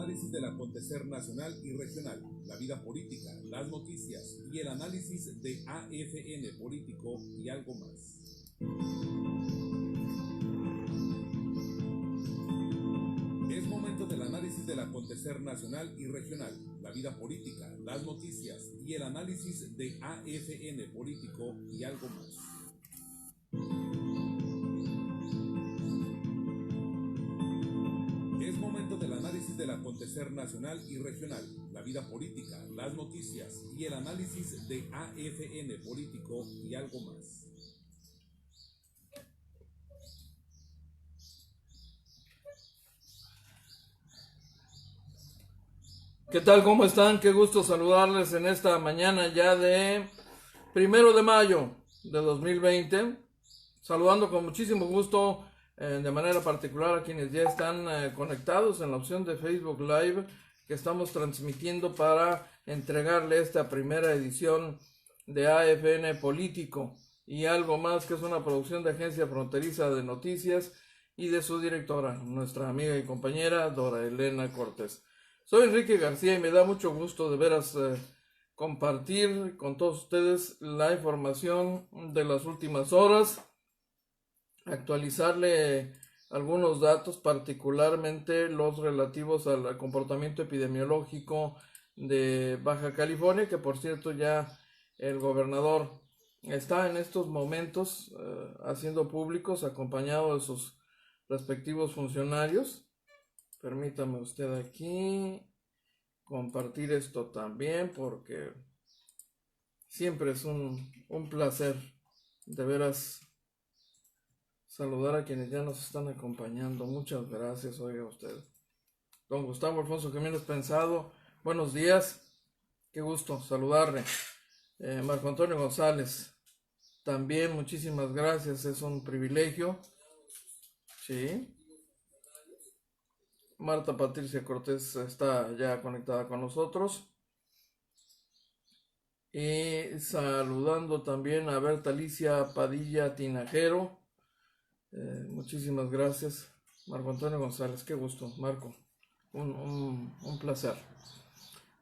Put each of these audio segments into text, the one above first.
análisis del acontecer nacional y regional, la vida política, las noticias y el análisis de AFN Político y algo más. Es momento del análisis del acontecer nacional y regional, la vida política, las noticias y el análisis de AFN Político y algo más. Es momento del análisis del acontecer nacional y regional, la vida política, las noticias y el análisis de AFN Político y algo más. ¿Qué tal? ¿Cómo están? Qué gusto saludarles en esta mañana ya de 1 de mayo de 2020. Saludando con muchísimo gusto de manera particular a quienes ya están conectados en la opción de Facebook Live que estamos transmitiendo para entregarle esta primera edición de AFN Político y algo más, que es una producción de Agencia Fronteriza de Noticias y de su directora, nuestra amiga y compañera Dora Elena Cortés. Soy Enrique García y me da mucho gusto de veras compartir con todos ustedes la información de las últimas horas, actualizarle algunos datos, particularmente los relativos al comportamiento epidemiológico de Baja California, que por cierto ya el gobernador está en estos momentos haciendo públicos, acompañado de sus respectivos funcionarios. Permítame usted aquí compartir esto también, porque siempre es un placer de veras saludar a quienes ya nos están acompañando. Muchas gracias, oiga usted. Don Gustavo Alfonso Jiménez Pensado, buenos días, qué gusto saludarle. Marco Antonio González, también muchísimas gracias, es un privilegio. Sí. Marta Patricia Cortés está ya conectada con nosotros. Y saludando también a Berta Alicia Padilla Tinajero. Muchísimas gracias, Marco Antonio González. Qué gusto, Marco. Un placer.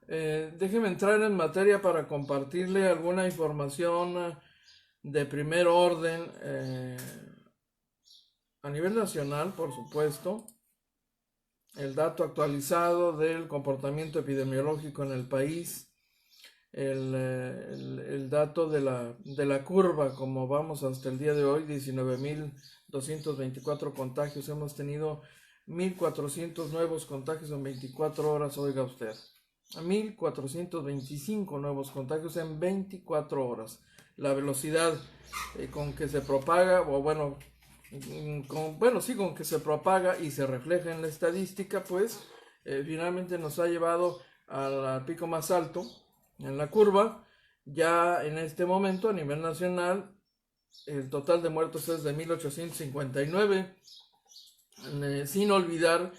Déjeme entrar en materia para compartirle alguna información de primer orden a nivel nacional, por supuesto. El dato actualizado del comportamiento epidemiológico en el país, el dato de la curva, como vamos hasta el día de hoy, 19.224 contagios, hemos tenido 1.400 nuevos contagios en 24 horas, oiga usted, 1.425 nuevos contagios en 24 horas, la velocidad con que se propaga, o bueno, con que se propaga y se refleja en la estadística, pues finalmente nos ha llevado al pico más alto en la curva. Ya en este momento a nivel nacional el total de muertos es de 1.859, sin olvidar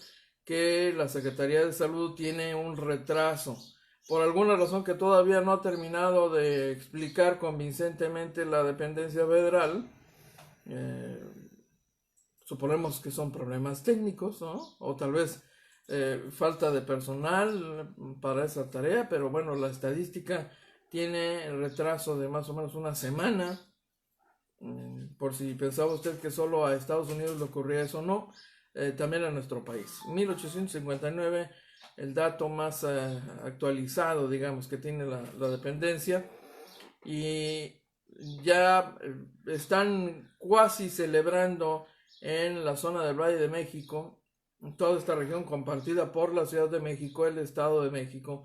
que la Secretaría de Salud tiene un retraso por alguna razón que todavía no ha terminado de explicar convincentemente la dependencia federal. Suponemos que son problemas técnicos, ¿no? O tal vez falta de personal para esa tarea, pero bueno, la estadística tiene el retraso de más o menos una semana. Por si pensaba usted que solo a Estados Unidos le ocurría eso, no, también a nuestro país. 1.859, el dato más actualizado, digamos, que tiene la dependencia, y ya están cuasi celebrando en la zona del Valle de México, toda esta región compartida por la Ciudad de México, el Estado de México,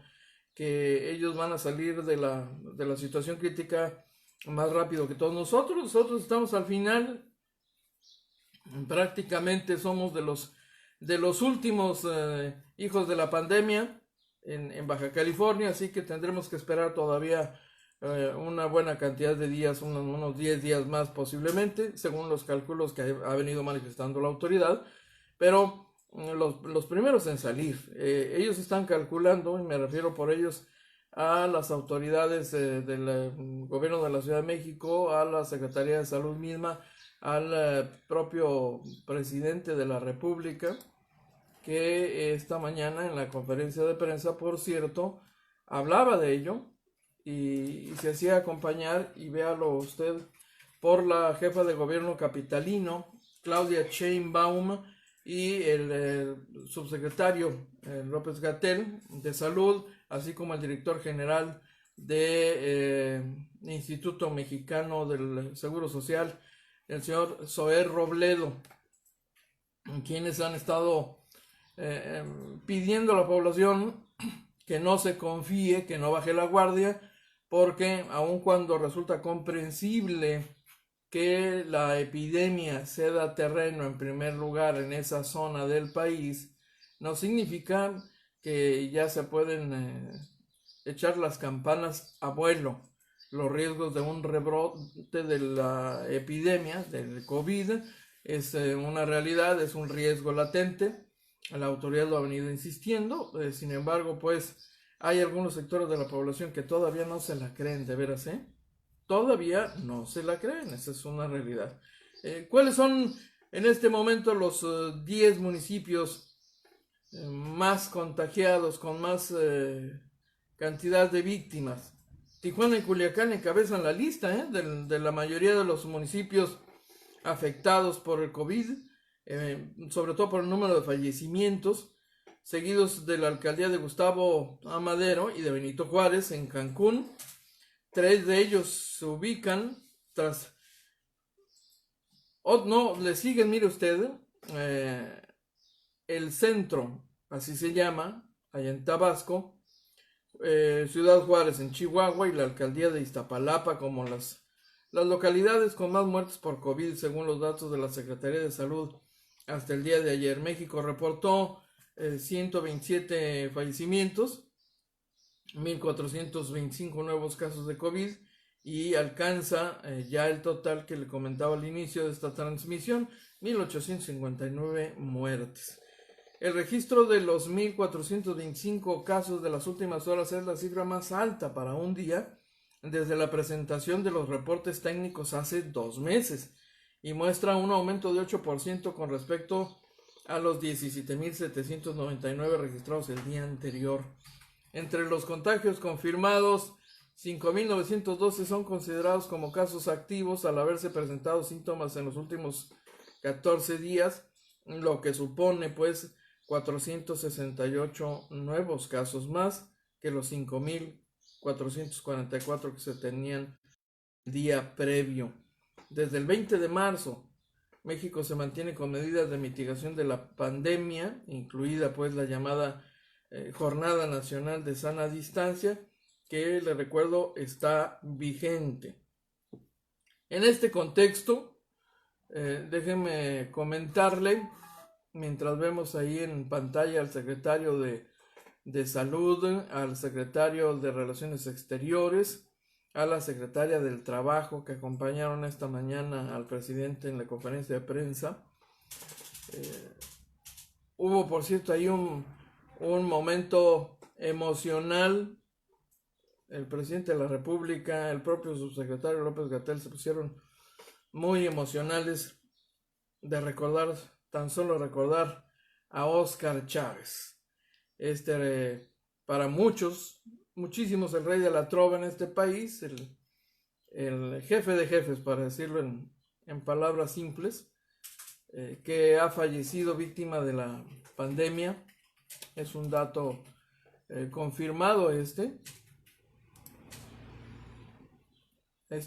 que ellos van a salir de la situación crítica más rápido que todos nosotros. Nosotros estamos al final, prácticamente somos de los últimos hijos de la pandemia en Baja California, así que tendremos que esperar todavía una buena cantidad de días, unos 10 días más posiblemente, según los cálculos que ha venido manifestando la autoridad, pero los primeros en salir, ellos están calculando, y me refiero por ellos a las autoridades del gobierno de la Ciudad de México, a la Secretaría de Salud misma, al propio presidente de la República, que esta mañana en la conferencia de prensa, por cierto, hablaba de ello y se hacía acompañar, y véalo usted, por la jefa de gobierno capitalino, Claudia Sheinbaum, y el subsecretario López-Gatell de Salud, así como el director general del Instituto Mexicano del Seguro Social, el señor Zoé Robledo, quienes han estado pidiendo a la población que no se confíe, que no baje la guardia, porque aun cuando resulta comprensible que la epidemia ceda terreno en primer lugar en esa zona del país, no significa que ya se pueden echar las campanas a vuelo. Los riesgos de un rebrote de la epidemia, del COVID, es una realidad, es un riesgo latente. La autoridad lo ha venido insistiendo, sin embargo, pues hay algunos sectores de la población que todavía no se la creen, de veras, todavía no se la creen, esa es una realidad. ¿Cuáles son en este momento los 10 municipios más contagiados, con más cantidad de víctimas? Tijuana y Culiacán encabezan la lista de la mayoría de los municipios afectados por el COVID, sobre todo por el número de fallecimientos, seguidos de la alcaldía de Gustavo Amadero y de Benito Juárez en Cancún. 3 de ellos se ubican tras... le siguen, mire usted, el centro, así se llama, allá en Tabasco, Ciudad Juárez en Chihuahua y la alcaldía de Iztapalapa como las localidades con más muertes por COVID según los datos de la Secretaría de Salud hasta el día de ayer. México reportó 127 fallecimientos, 1,425 nuevos casos de COVID y alcanza ya el total que le comentaba al inicio de esta transmisión, 1,859 muertes. El registro de los 1,425 casos de las últimas horas es la cifra más alta para un día desde la presentación de los reportes técnicos hace 2 meses y muestra un aumento de 8% con respecto a los 17,799 registrados el día anterior. Entre los contagios confirmados, 5,912 son considerados como casos activos al haberse presentado síntomas en los últimos 14 días, lo que supone pues 468 nuevos casos más que los 5,444 que se tenían el día previo. Desde el 20 de marzo, México se mantiene con medidas de mitigación de la pandemia, incluida pues la llamada Jornada Nacional de Sana Distancia, que le recuerdo está vigente. En este contexto, déjenme comentarle, mientras vemos ahí en pantalla al secretario de Salud, al secretario de Relaciones Exteriores, a la secretaria del Trabajo que acompañaron esta mañana al presidente en la conferencia de prensa. Hubo, por cierto, ahí un momento emocional. El presidente de la República, el propio subsecretario López-Gatell se pusieron muy emocionales de recordar, tan solo recordar a Óscar Chávez. Para muchísimos el rey de la trova en este país, el jefe de jefes, para decirlo en palabras simples, que ha fallecido víctima de la pandemia. Es un dato confirmado este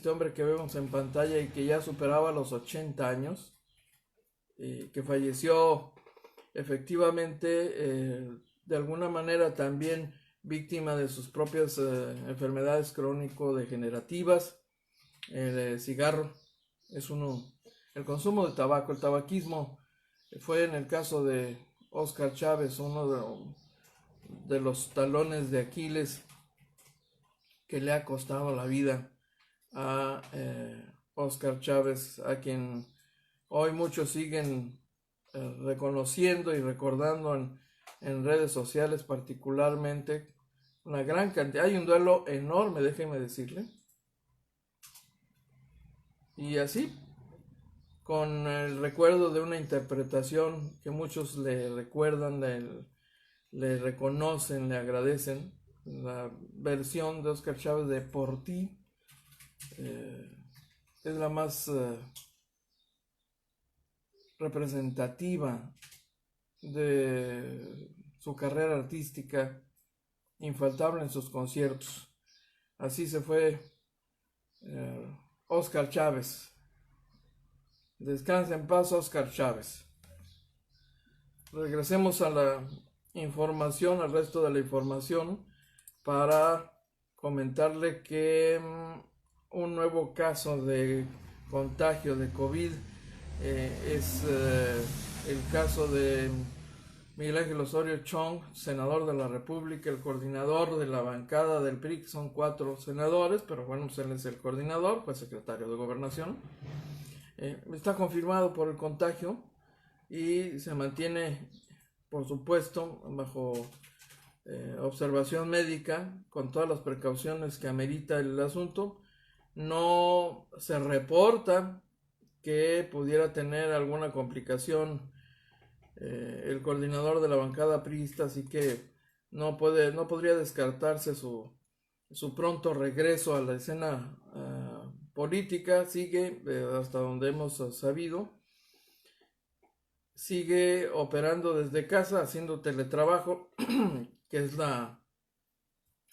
hombre que vemos en pantalla y que ya superaba los 80 años, que falleció efectivamente de alguna manera también víctima de sus propias enfermedades crónico-degenerativas. El cigarro es el consumo de tabaco, el tabaquismo fue en el caso de Óscar Chávez uno de los talones de Aquiles que le ha costado la vida a Óscar Chávez, a quien hoy muchos siguen reconociendo y recordando en redes sociales, particularmente una gran cantidad. Hay un duelo enorme, déjenme decirle. Y así, con el recuerdo de una interpretación que muchos le recuerdan, le reconocen, le agradecen, la versión de Óscar Chávez de Por ti. Es la más representativa de su carrera artística, infaltable en sus conciertos. Así se fue Óscar Chávez. Descansa en paz, Óscar Chávez. Regresemos a la información, al resto de la información, para comentarle que un nuevo caso de contagio de COVID es el caso de Miguel Ángel Osorio Chong, senador de la República, el coordinador de la bancada del PRI, que son 4 senadores, pero bueno, pues él es el coordinador, fue secretario de Gobernación. Está confirmado por el contagio y se mantiene, por supuesto, bajo observación médica, con todas las precauciones que amerita el asunto. No se reporta que pudiera tener alguna complicación el coordinador de la bancada priista, así que no podría descartarse su pronto regreso a la escena política. Sigue, hasta donde hemos sabido, sigue operando desde casa, haciendo teletrabajo, que es la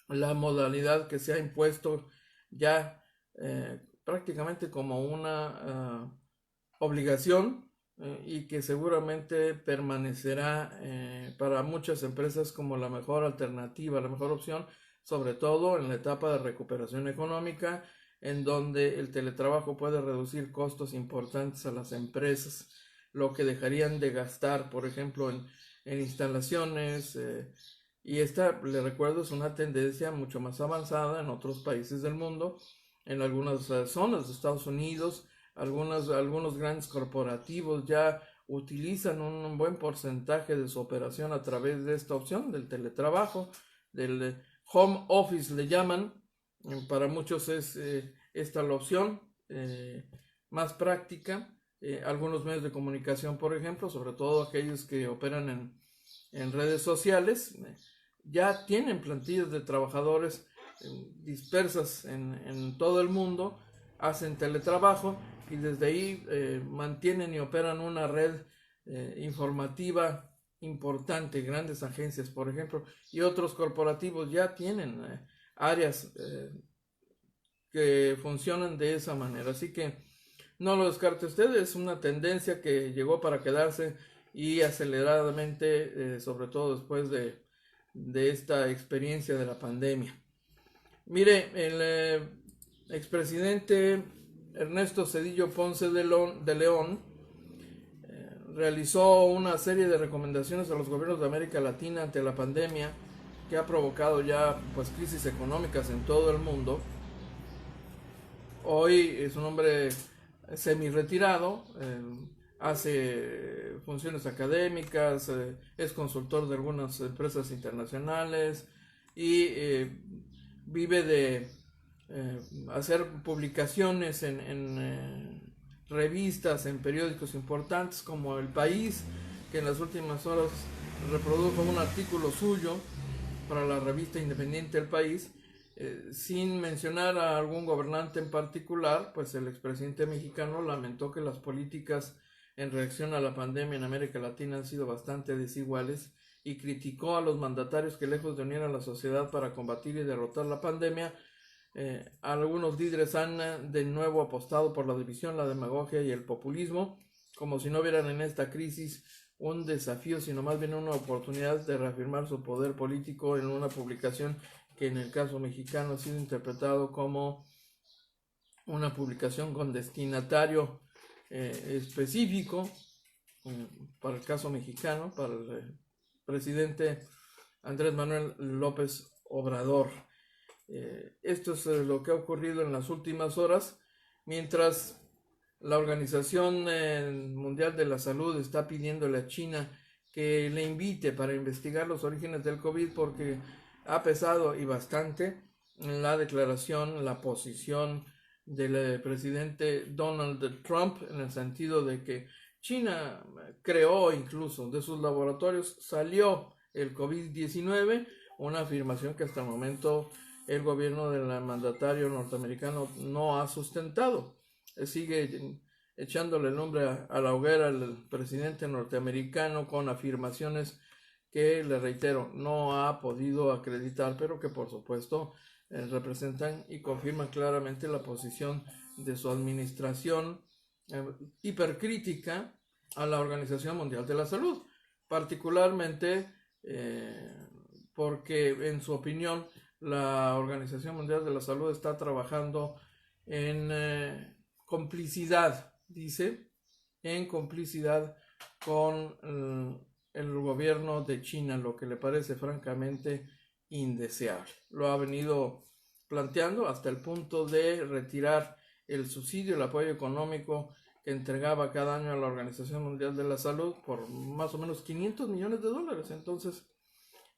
modalidad que se ha impuesto ya prácticamente como una obligación, y que seguramente permanecerá para muchas empresas como la mejor alternativa, la mejor opción, sobre todo en la etapa de recuperación económica, en donde el teletrabajo puede reducir costos importantes a las empresas, lo que dejarían de gastar, por ejemplo, en instalaciones, y esta, le recuerdo, es una tendencia mucho más avanzada en otros países del mundo, en algunas zonas de Estados Unidos. Algunos grandes corporativos ya utilizan un buen porcentaje de su operación a través de esta opción del teletrabajo, del home office le llaman. Para muchos es esta la opción más práctica. Algunos medios de comunicación, por ejemplo, sobre todo aquellos que operan en redes sociales, ya tienen plantillas de trabajadores dispersas en todo el mundo, hacen teletrabajo y desde ahí mantienen y operan una red informativa importante. Grandes agencias, por ejemplo, y otros corporativos ya tienen áreas que funcionan de esa manera. Así que no lo descarte usted, es una tendencia que llegó para quedarse, y aceleradamente, sobre todo después de esta experiencia de la pandemia. Mire, el expresidente Ernesto Zedillo Ponce de León realizó una serie de recomendaciones a los gobiernos de América Latina ante la pandemia, que ha provocado ya pues crisis económicas en todo el mundo. Hoy es un hombre semi-retirado, hace funciones académicas, es consultor de algunas empresas internacionales y vive de hacer publicaciones en revistas, en periódicos importantes como El País, que en las últimas horas reprodujo un artículo suyo para la revista independiente El País, sin mencionar a algún gobernante en particular. Pues el expresidente mexicano lamentó que las políticas en reacción a la pandemia en América Latina han sido bastante desiguales y criticó a los mandatarios que, lejos de unir a la sociedad para combatir y derrotar la pandemia, algunos líderes han de nuevo apostado por la división, la demagogia y el populismo, como si no vieran en esta crisis un desafío, sino más bien una oportunidad de reafirmar su poder político, en una publicación que en el caso mexicano ha sido interpretado como una publicación con destinatario específico para el caso mexicano, para el presidente Andrés Manuel López Obrador. Esto es lo que ha ocurrido en las últimas horas, mientras la Organización Mundial de la Salud está pidiéndole a China que le invite para investigar los orígenes del COVID, porque ha pesado y bastante en la declaración, la posición del presidente Donald Trump, en el sentido de que China creó incluso de sus laboratorios, salió el COVID-19, una afirmación que hasta el momento el gobierno del mandatario norteamericano no ha sustentado. Sigue echándole el nombre a la hoguera al presidente norteamericano con afirmaciones que, le reitero, no ha podido acreditar, pero que por supuesto representan y confirman claramente la posición de su administración hipercrítica a la Organización Mundial de la Salud, particularmente porque en su opinión la Organización Mundial de la Salud está trabajando en complicidad, dice, en complicidad con el gobierno de China, lo que le parece francamente indeseable. Lo ha venido planteando hasta el punto de retirar el subsidio, el apoyo económico que entregaba cada año a la Organización Mundial de la Salud por más o menos $500 millones. Entonces,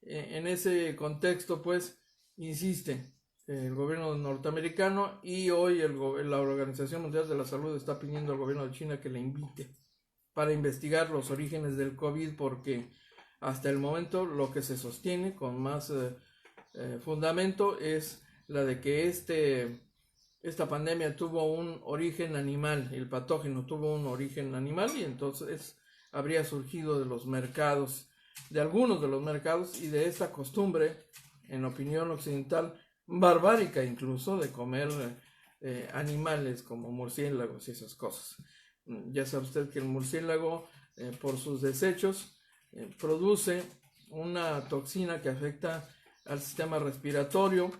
en ese contexto, pues, insiste el gobierno norteamericano, y hoy la Organización Mundial de la Salud está pidiendo al gobierno de China que le invite para investigar los orígenes del COVID, porque hasta el momento lo que se sostiene con más fundamento es la de que esta pandemia tuvo un origen animal, el patógeno tuvo un origen animal, y entonces habría surgido de los mercados, de algunos de los mercados, y de esta costumbre, en opinión occidental, barbárica incluso, de comer animales como murciélagos y esas cosas. Ya sabe usted que el murciélago, por sus desechos, produce una toxina que afecta al sistema respiratorio.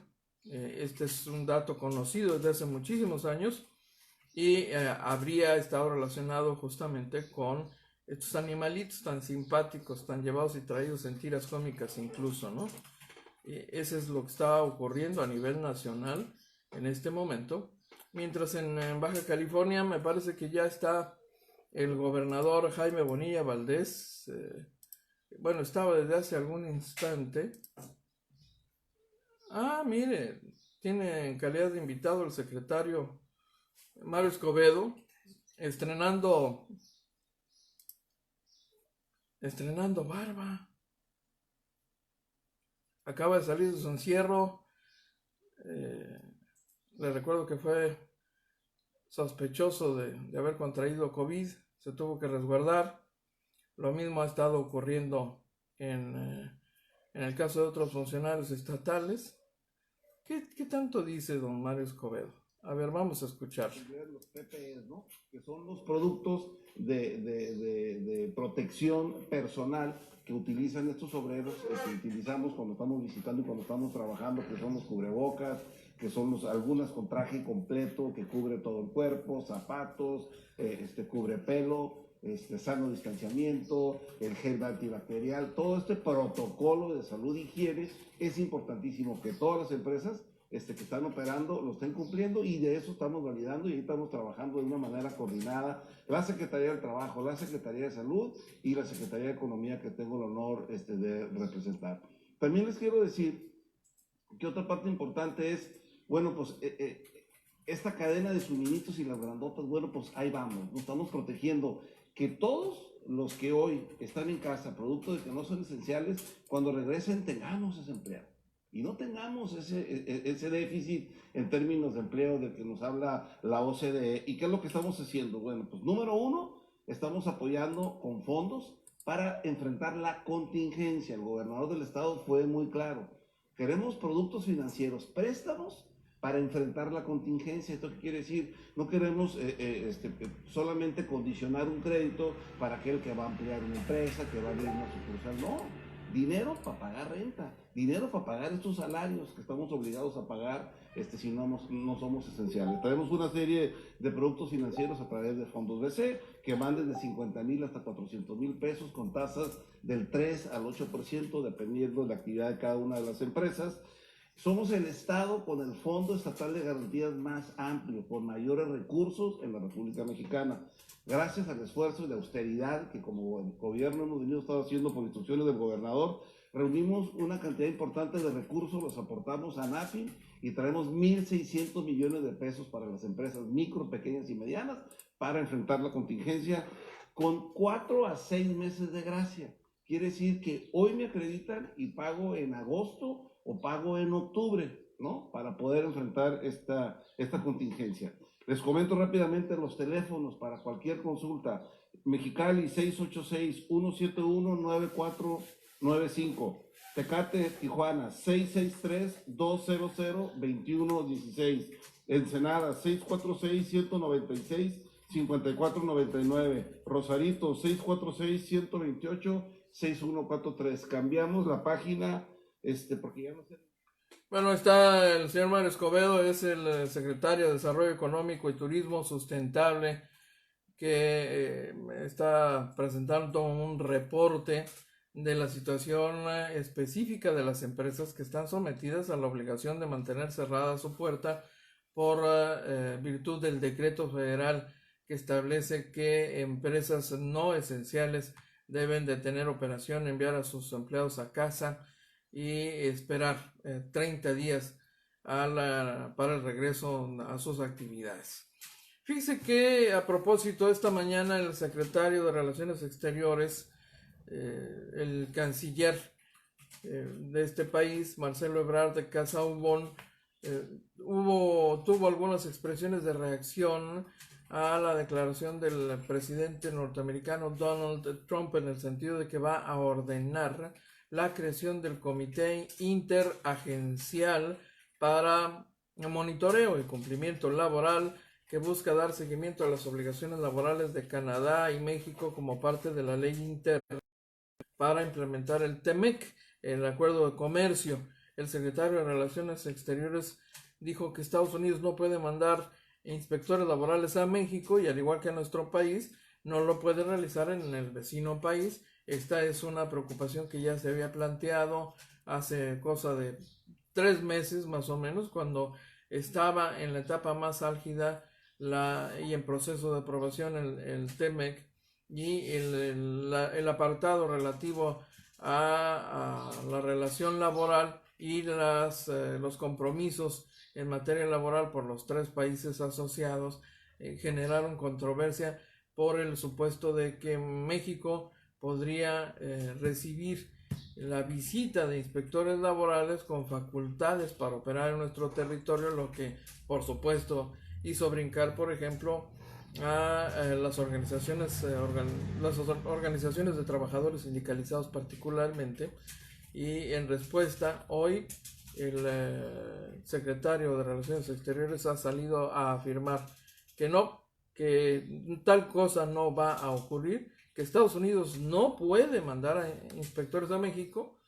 Este es un dato conocido desde hace muchísimos años, y habría estado relacionado justamente con estos animalitos tan simpáticos, tan llevados y traídos en tiras cómicas incluso, ¿no? Eso es lo que está ocurriendo a nivel nacional en este momento. Mientras en Baja California me parece que ya está el gobernador Jaime Bonilla Valdés. Bueno, estaba desde hace algún instante. Mire, tiene en calidad de invitado el secretario Mario Escobedo, estrenando barba. Acaba de salir de su encierro. Le recuerdo que fue sospechoso de haber contraído COVID, se tuvo que resguardar. Lo mismo ha estado ocurriendo en el caso de otros funcionarios estatales. ¿Qué tanto dice don Mario Escobedo? A ver, vamos a escuchar. Los PPEs, ¿no? Que son los productos de protección personal que utilizan estos obreros, que utilizamos cuando estamos visitando y cuando estamos trabajando, que son los cubrebocas, que son algunas con traje completo que cubre todo el cuerpo, zapatos, cubre pelo, sano distanciamiento, el gel antibacterial. Todo este protocolo de salud y higiene es importantísimo que todas las empresas que están operando lo estén cumpliendo, y de eso estamos validando y estamos trabajando de una manera coordinada la Secretaría del Trabajo, la Secretaría de Salud y la Secretaría de Economía, que tengo el honor de representar. También les quiero decir que otra parte importante es, bueno, pues esta cadena de suministros y las grandotas, bueno, pues ahí vamos, nos estamos protegiendo, que todos los que hoy están en casa, producto de que no son esenciales, cuando regresen tengamos ese empleo y no tengamos ese déficit en términos de empleo del que nos habla la OCDE. ¿Y qué es lo que estamos haciendo? Bueno, pues número uno, estamos apoyando con fondos para enfrentar la contingencia. El gobernador del estado fue muy claro. Queremos productos financieros, préstamos para enfrentar la contingencia. ¿Esto qué quiere decir? No queremos solamente condicionar un crédito para aquel que va a ampliar una empresa, que va a abrir una sucursal. No, dinero para pagar renta, dinero para pagar estos salarios que estamos obligados a pagar si no somos esenciales. Tenemos una serie de productos financieros a través de fondos BC que van desde 50,000 hasta 400,000 pesos, con tasas del 3 al 8%, dependiendo de la actividad de cada una de las empresas. Somos el estado con el Fondo Estatal de Garantías más amplio, con mayores recursos en la República Mexicana, gracias al esfuerzo de austeridad que como gobierno hemos estado haciendo por instrucciones del gobernador, reunimos una cantidad importante de recursos, los aportamos a NAFIN y traemos 1.600 millones de pesos para las empresas micro, pequeñas y medianas para enfrentar la contingencia con 4 a 6 meses de gracia. Quiere decir que hoy me acreditan y pago en agosto o pago en octubre, ¿no? Para poder enfrentar esta contingencia. Les comento rápidamente los teléfonos para cualquier consulta. Mexicali 686-171-9495. Tecate, Tijuana 663-200-2116. Ensenada 646-196-5499. Rosarito 646-128-6143. Cambiamos la página porque ya no sé. Bueno, está el señor Mario Escobedo, es el secretario de Desarrollo Económico y Turismo Sustentable, que está presentando un reporte de la situación específica de las empresas que están sometidas a la obligación de mantener cerrada su puerta por virtud del decreto federal que establece que empresas no esenciales deben de tener operación, enviar a sus empleados a casa y esperar 30 días para el regreso a sus actividades. Fíjese que a propósito, esta mañana el secretario de Relaciones Exteriores, el canciller de este país, Marcelo Ebrard de Casaubon, tuvo algunas expresiones de reacción a la declaración del presidente norteamericano Donald Trump, en el sentido de que va a ordenar la creación del Comité Interagencial para Monitoreo y Cumplimiento Laboral, que busca dar seguimiento a las obligaciones laborales de Canadá y México como parte de la ley interna para implementar el TEMEC, el Acuerdo de Comercio. El secretario de Relaciones Exteriores dijo que Estados Unidos no puede mandar inspectores laborales a México y, al igual que a nuestro país, no lo puede realizar en el vecino país. Esta es una preocupación que ya se había planteado hace cosa de 3 meses más o menos, cuando estaba en la etapa más álgida y en proceso de aprobación el TEMEC y el apartado relativo a la relación laboral y los compromisos en materia laboral por los 3 países asociados generaron controversia por el supuesto de que México podría recibir la visita de inspectores laborales con facultades para operar en nuestro territorio, lo que por supuesto hizo brincar, por ejemplo, a las organizaciones de trabajadores sindicalizados particularmente. Y en respuesta, hoy el secretario de Relaciones Exteriores ha salido a afirmar que tal cosa no va a ocurrir, que Estados Unidos no puede mandar a inspectores a México.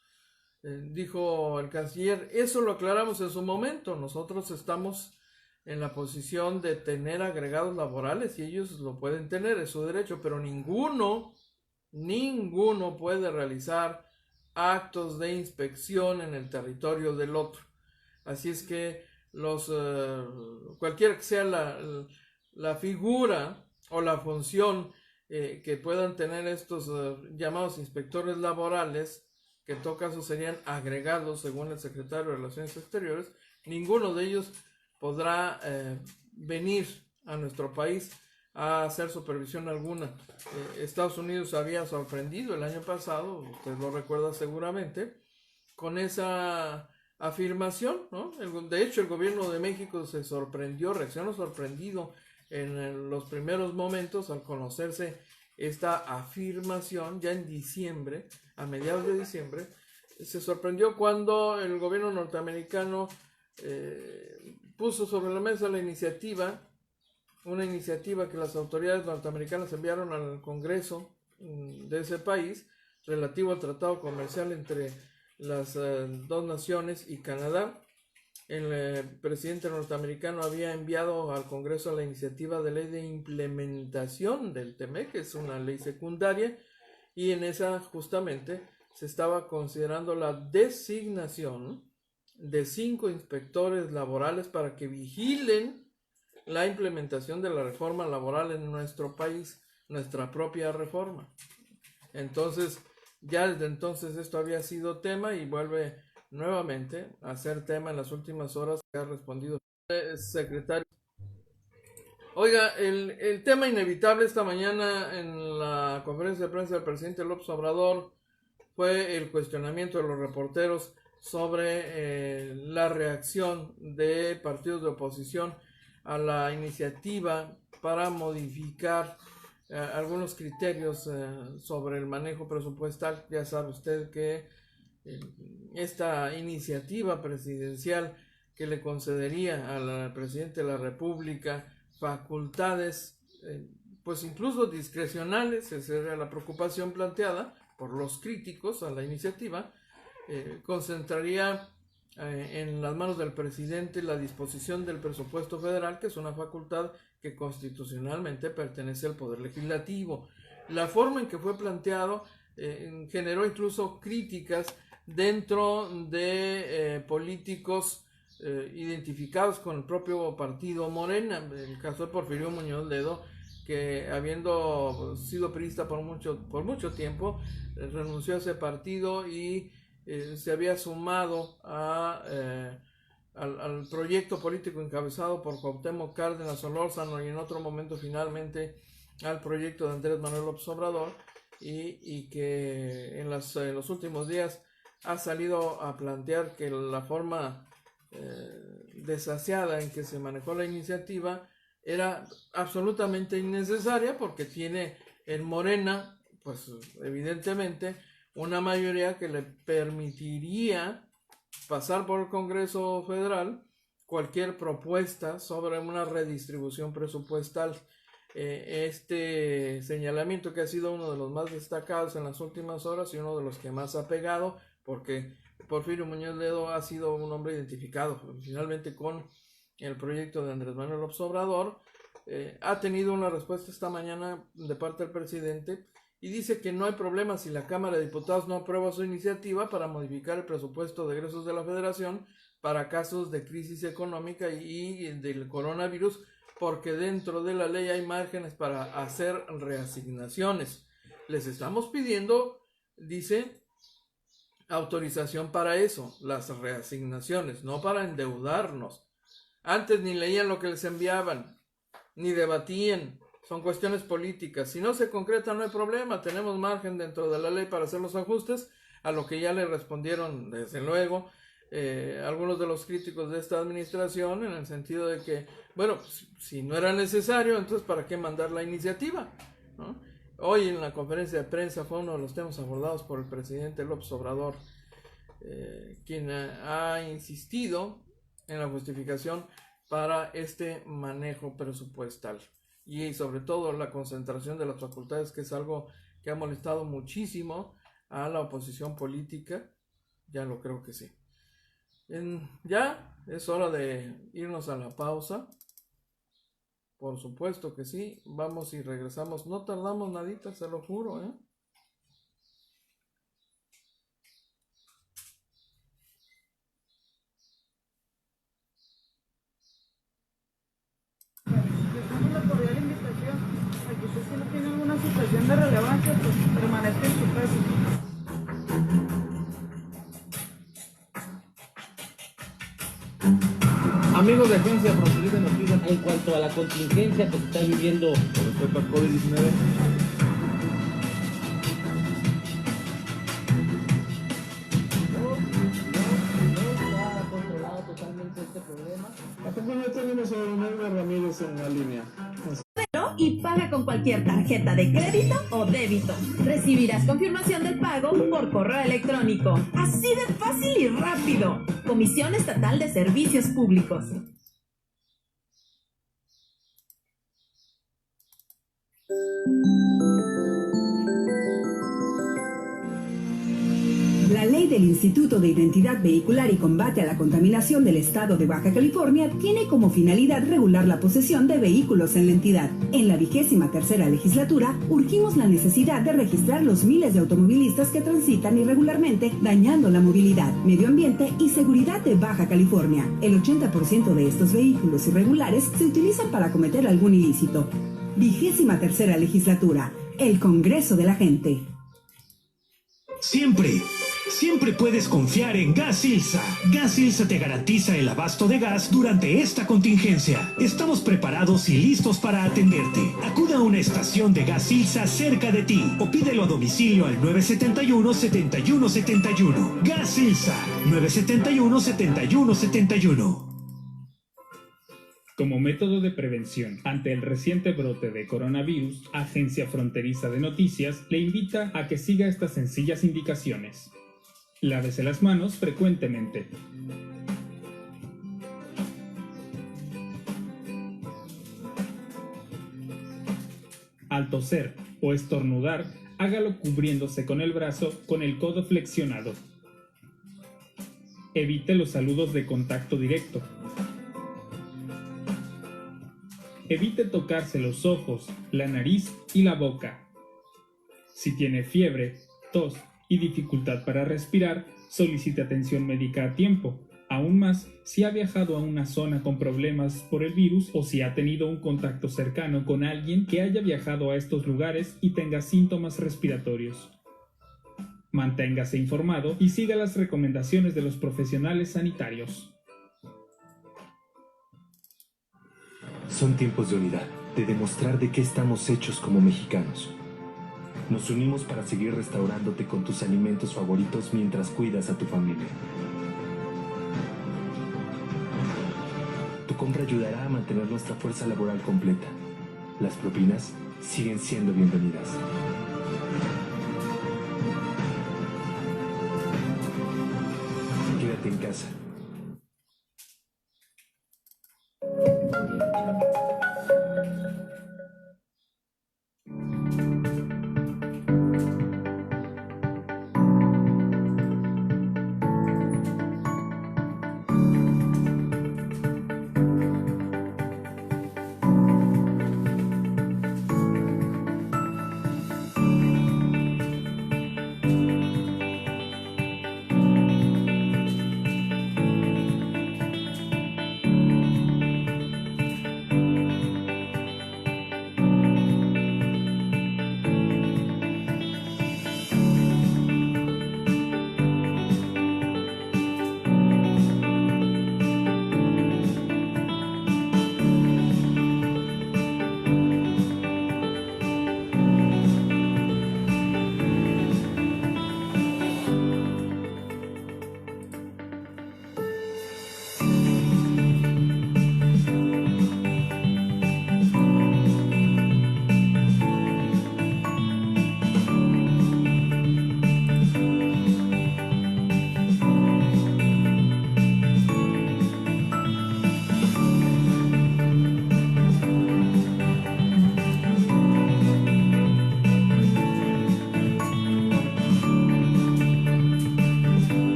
Dijo el canciller, eso lo aclaramos en su momento, nosotros estamos en la posición de tener agregados laborales y ellos lo pueden tener, es su derecho, pero ninguno puede realizar actos de inspección en el territorio del otro. Así es que cualquiera que sea la figura o la función que puedan tener estos llamados inspectores laborales, que en todo caso serían agregados según el secretario de Relaciones Exteriores, ninguno de ellos podrá venir a nuestro país a hacer supervisión alguna. Estados Unidos había sorprendido el año pasado, usted lo recuerda seguramente, con esa afirmación, ¿no? De hecho, el gobierno de México reaccionó sorprendido en los primeros momentos al conocerse esta afirmación ya en diciembre, a mediados de diciembre. Se sorprendió cuando el gobierno norteamericano puso sobre la mesa una iniciativa que las autoridades norteamericanas enviaron al Congreso de ese país, relativo al tratado comercial entre las 2 naciones y Canadá. El presidente norteamericano había enviado al Congreso la iniciativa de ley de implementación del TEMEC, que es una ley secundaria, y en esa justamente se estaba considerando la designación de 5 inspectores laborales para que vigilen la implementación de la reforma laboral en nuestro país, nuestra propia reforma. Entonces, Ya desde entonces esto había sido tema y vuelve nuevamente a ser tema en las últimas horas que ha respondido el secretario. Oiga, el tema inevitable esta mañana en la conferencia de prensa del presidente López Obrador fue el cuestionamiento de los reporteros sobre la reacción de partidos de oposición a la iniciativa para modificar algunos criterios sobre el manejo presupuestal. Ya sabe usted que esta iniciativa presidencial que le concedería al presidente de la República facultades, pues incluso discrecionales, esa era la preocupación planteada por los críticos a la iniciativa, concentraría en las manos del presidente la disposición del presupuesto federal, que es una facultad que constitucionalmente pertenece al Poder Legislativo. La forma en que fue planteado generó incluso críticas dentro de políticos identificados con el propio partido Morena. El caso de Porfirio Muñoz Ledo, que habiendo sido priista por mucho tiempo, renunció a ese partido y se había sumado al proyecto político encabezado por Cuauhtémoc Cárdenas Solórzano y en otro momento finalmente al proyecto de Andrés Manuel López Obrador, y que en los últimos días ha salido a plantear que la forma desasiada en que se manejó la iniciativa era absolutamente innecesaria, porque tiene en Morena, pues evidentemente, una mayoría que le permitiría pasar por el Congreso Federal cualquier propuesta sobre una redistribución presupuestal. Este señalamiento, que ha sido uno de los más destacados en las últimas horas y uno de los que más ha pegado, porque Porfirio Muñoz Ledo ha sido un hombre identificado finalmente con el proyecto de Andrés Manuel López Obrador, ha tenido una respuesta esta mañana de parte del presidente y dice que no hay problema si la Cámara de Diputados no aprueba su iniciativa para modificar el presupuesto de egresos de la Federación para casos de crisis económica y del coronavirus, porque dentro de la ley hay márgenes para hacer reasignaciones. Les estamos pidiendo, dice, autorización para eso, las reasignaciones, no para endeudarnos. Antes ni leían lo que les enviaban, ni debatían, son cuestiones políticas. Si no se concreta, no hay problema, tenemos margen dentro de la ley para hacer los ajustes, a lo que ya le respondieron, desde luego, algunos de los críticos de esta administración, en el sentido de que, bueno, pues, si no era necesario, entonces ¿para qué mandar la iniciativa?, ¿no? Hoy en la conferencia de prensa fue uno de los temas abordados por el presidente López Obrador, quien ha insistido en la justificación para este manejo presupuestal y sobre todo la concentración de las facultades, que es algo que ha molestado muchísimo a la oposición política. Ya lo creo que sí. Ya es hora de irnos a la pausa. Por supuesto que sí, vamos y regresamos, no tardamos nadita, se lo juro, Una cordial invitación a que usted, si no tiene alguna situación de relevancia, pues permanezca en su casa. Amigos de Agencia Fronteriza, nos piden en cuanto a la contingencia que se está viviendo con respecto al COVID-19. No está controlado totalmente este problema. Ya tenemos a Manuel Ramírez en la línea. Y paga con cualquier tarjeta de crédito o débito. Recibirás confirmación del pago por correo electrónico. Así de fácil y rápido. Comisión Estatal de Servicios Públicos. La ley del Instituto de Identidad Vehicular y Combate a la Contaminación del Estado de Baja California tiene como finalidad regular la posesión de vehículos en la entidad. En la 23ª legislatura, urgimos la necesidad de registrar los miles de automovilistas que transitan irregularmente, dañando la movilidad, medio ambiente y seguridad de Baja California. El 80% de estos vehículos irregulares se utilizan para cometer algún ilícito. 23ª legislatura, el Congreso de la Gente. Siempre puedes confiar en Gas Ilsa. Gas Ilsa te garantiza el abasto de gas durante esta contingencia. Estamos preparados y listos para atenderte. Acuda a una estación de Gas Ilsa cerca de ti o pídelo a domicilio al 971-7171. Gas Ilsa, 971-7171. Como método de prevención ante el reciente brote de coronavirus, Agencia Fronteriza de Noticias le invita a que siga estas sencillas indicaciones. Lávese las manos frecuentemente. Al toser o estornudar, hágalo cubriéndose con el brazo con el codo flexionado. Evite los saludos de contacto directo. Evite tocarse los ojos, la nariz y la boca. Si tiene fiebre, tos y dificultad para respirar, solicite atención médica a tiempo. Aún más, si ha viajado a una zona con problemas por el virus o si ha tenido un contacto cercano con alguien que haya viajado a estos lugares y tenga síntomas respiratorios. Manténgase informado y siga las recomendaciones de los profesionales sanitarios. Son tiempos de unidad, de demostrar de qué estamos hechos como mexicanos. Nos unimos para seguir restaurándote con tus alimentos favoritos mientras cuidas a tu familia. Tu compra ayudará a mantener nuestra fuerza laboral completa. Las propinas siguen siendo bienvenidas. Quédate en casa.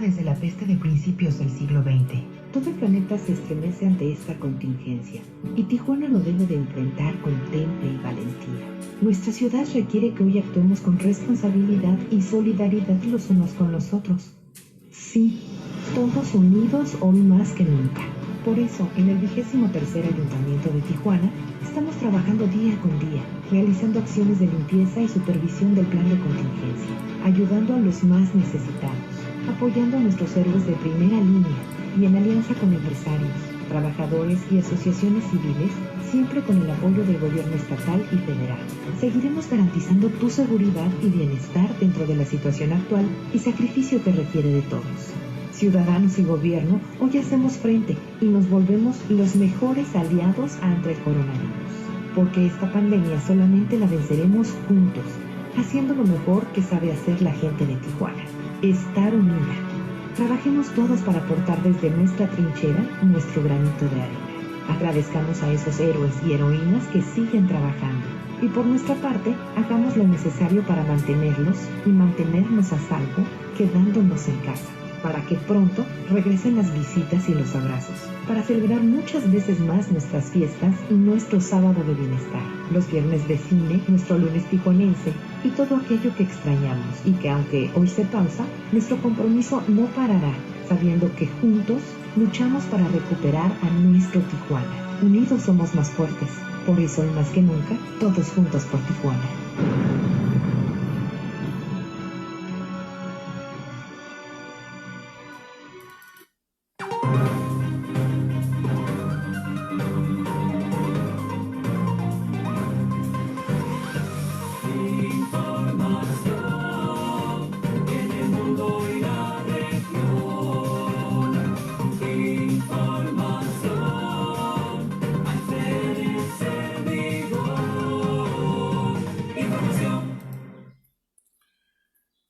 Desde la peste de principios del siglo XX. Todo el planeta se estremece ante esta contingencia y Tijuana lo debe de enfrentar con temple y valentía. Nuestra ciudad requiere que hoy actuemos con responsabilidad y solidaridad los unos con los otros. Sí, todos unidos hoy más que nunca. Por eso, en el 23º Ayuntamiento de Tijuana, estamos trabajando día con día, realizando acciones de limpieza y supervisión del plan de contingencia, ayudando a los más necesitados, apoyando a nuestros héroes de primera línea y en alianza con empresarios, trabajadores y asociaciones civiles, siempre con el apoyo del gobierno estatal y federal. Seguiremos garantizando tu seguridad y bienestar dentro de la situación actual y sacrificio que requiere de todos. Ciudadanos y gobierno, hoy hacemos frente y nos volvemos los mejores aliados ante el coronavirus. Porque esta pandemia solamente la venceremos juntos, haciendo lo mejor que sabe hacer la gente de Tijuana: estar unida. Trabajemos todos para aportar desde nuestra trinchera nuestro granito de arena. Agradezcamos a esos héroes y heroínas que siguen trabajando. Y por nuestra parte, hagamos lo necesario para mantenerlos y mantenernos a salvo, quedándonos en casa, para que pronto regresen las visitas y los abrazos, para celebrar muchas veces más nuestras fiestas y nuestro sábado de bienestar, los viernes de cine, nuestro lunes tijuanense y todo aquello que extrañamos y que aunque hoy se pausa, nuestro compromiso no parará, sabiendo que juntos luchamos para recuperar a nuestro Tijuana. Unidos somos más fuertes, por eso hoy más que nunca, todos juntos por Tijuana.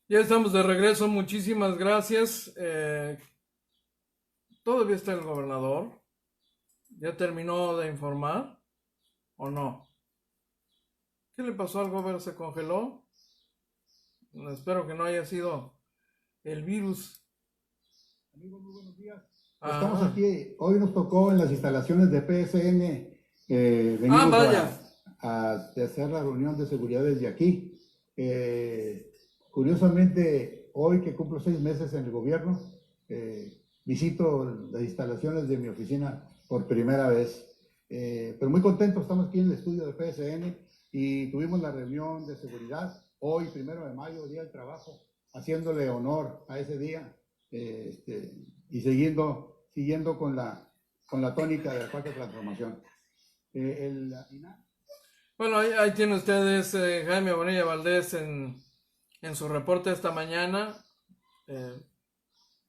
Ya estamos de regreso, muchísimas gracias. ¿Todavía está el gobernador? ¿Ya terminó de informar o no? ¿Qué le pasó al gobernador? ¿Se congeló? Espero que no haya sido el virus. Amigos, muy buenos días. Estamos aquí, hoy nos tocó en las instalaciones de PSN, venimos a hacer la reunión de seguridad desde aquí. Curiosamente, hoy que cumplo 6 meses en el gobierno, visito las instalaciones de mi oficina por primera vez. Pero muy contento, estamos aquí en el estudio de PSN y tuvimos la reunión de seguridad hoy, 1 de mayo, Día del Trabajo, haciéndole honor a ese día y siguiendo con la tónica de la Cuarta Transformación. Bueno, ahí tiene ustedes Jaime Bonilla Valdés en su reporte esta mañana.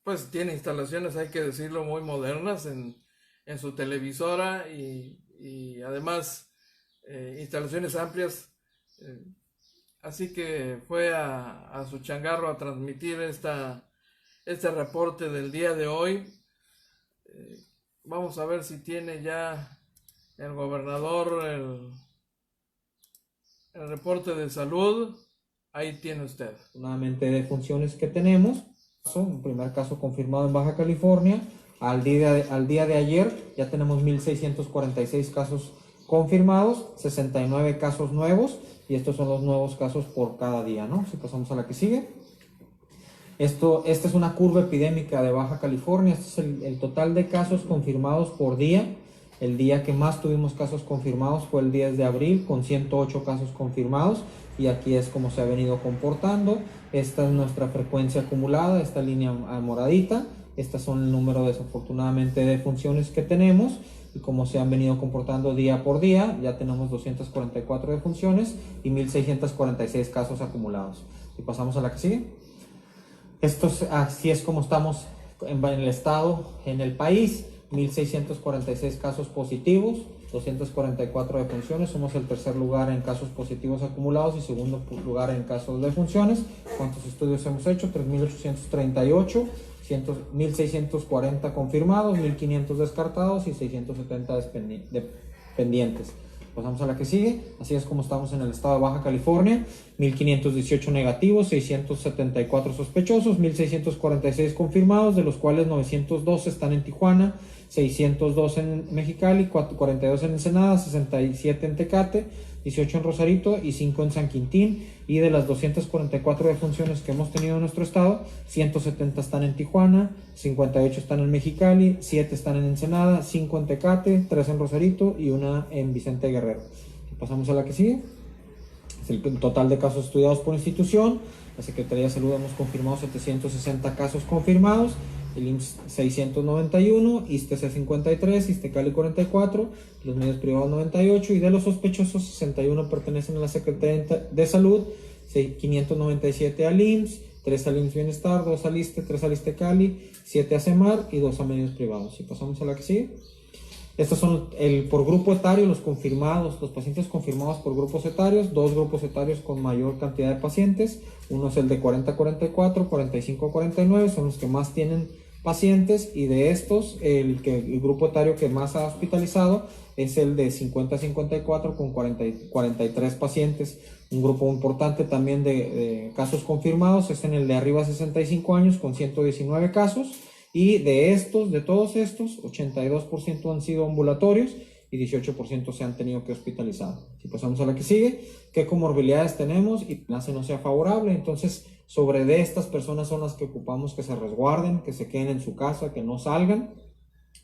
Pues tiene instalaciones, hay que decirlo, muy modernas en su televisora y además instalaciones amplias. Así que fue a su changarro a transmitir este reporte del día de hoy. Vamos a ver si tiene ya el gobernador el reporte de salud. Ahí tiene usted. Nuevamente de funciones que tenemos. Un primer caso confirmado en Baja California. Al día de ayer ya tenemos 1,646 casos confirmados, 69 casos nuevos, y estos son los nuevos casos por cada día, ¿no? Si pasamos a la que sigue. Esta es una curva epidémica de Baja California. Este es el total de casos confirmados por día. El día que más tuvimos casos confirmados fue el 10 de abril, con 108 casos confirmados, y aquí es como se ha venido comportando. Esta es nuestra frecuencia acumulada, esta línea moradita. Estas son el número, desafortunadamente, de funciones que tenemos, y como se han venido comportando día por día. Ya tenemos 244 defunciones y 1,646 casos acumulados. Si pasamos a la que sigue. Así es como estamos en el estado, en el país. 1,646 casos positivos, 244 defunciones. Somos el tercer lugar en casos positivos acumulados y segundo lugar en casos de defunciones. ¿Cuántos estudios hemos hecho? 3,838, 1,640 confirmados, 1,500 descartados y 670 pendientes. Pasamos a la que sigue. Así es como estamos en el estado de Baja California. 1.518 negativos, 674 sospechosos, 1.646 confirmados, de los cuales 902 están en Tijuana, 602 en Mexicali, 42 en Ensenada, 67 en Tecate, 18 en Rosarito y 5 en San Quintín. Y de las 244 defunciones que hemos tenido en nuestro estado, 170 están en Tijuana, 58 están en Mexicali, 7 están en Ensenada, 5 en Tecate, 3 en Rosarito y 1 en Vicente Guerrero. Pasamos a la que sigue. Es el total de casos estudiados por institución. La Secretaría de Salud hemos confirmado 760 casos confirmados, el IMSS 691, ISSSTE 53, ISSSTECALI 44, los medios privados 98 y de los sospechosos 61 pertenecen a la Secretaría de Salud, 597 al IMSS, 3 al IMSS Bienestar, 2 al ISSSTE, 3 al ISSSTECALI, 7 a CEMAR y 2 a medios privados. Y pasamos a la que sigue. Estos son por grupo etario los confirmados, los pacientes confirmados por grupos etarios, 2 grupos etarios con mayor cantidad de pacientes, uno es el de 40-44, 45-49, son los que más tienen pacientes, y de estos el grupo etario que más ha hospitalizado es el de 50-54 con 43 pacientes. Un grupo importante también de casos confirmados es en el de arriba de 65 años con 119 casos. Y de todos estos, 82% han sido ambulatorios y 18% se han tenido que hospitalizar. Si pasamos a la que sigue, ¿qué comorbilidades tenemos? Y la no sea favorable, entonces sobre de estas personas son las que ocupamos que se resguarden, que se queden en su casa, que no salgan.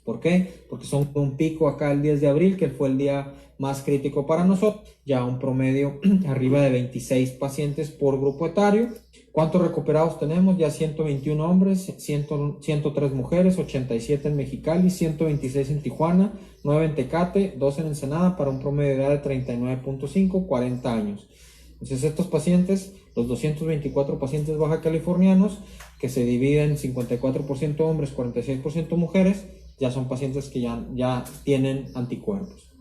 ¿Por qué? Porque son un pico acá el 10 de abril, que fue el día más crítico para nosotros, ya un promedio arriba de 26 pacientes por grupo etario. ¿Cuántos recuperados tenemos? Ya 121 hombres, 103 mujeres, 87 en Mexicali, 126 en Tijuana, 9 en Tecate, 2 en Ensenada, para un promedio de edad de 39.5, 40 años. Entonces estos pacientes, los 224 pacientes baja californianos, que se dividen 54% hombres, 46% mujeres, ya son pacientes que ya tienen anticuerpos.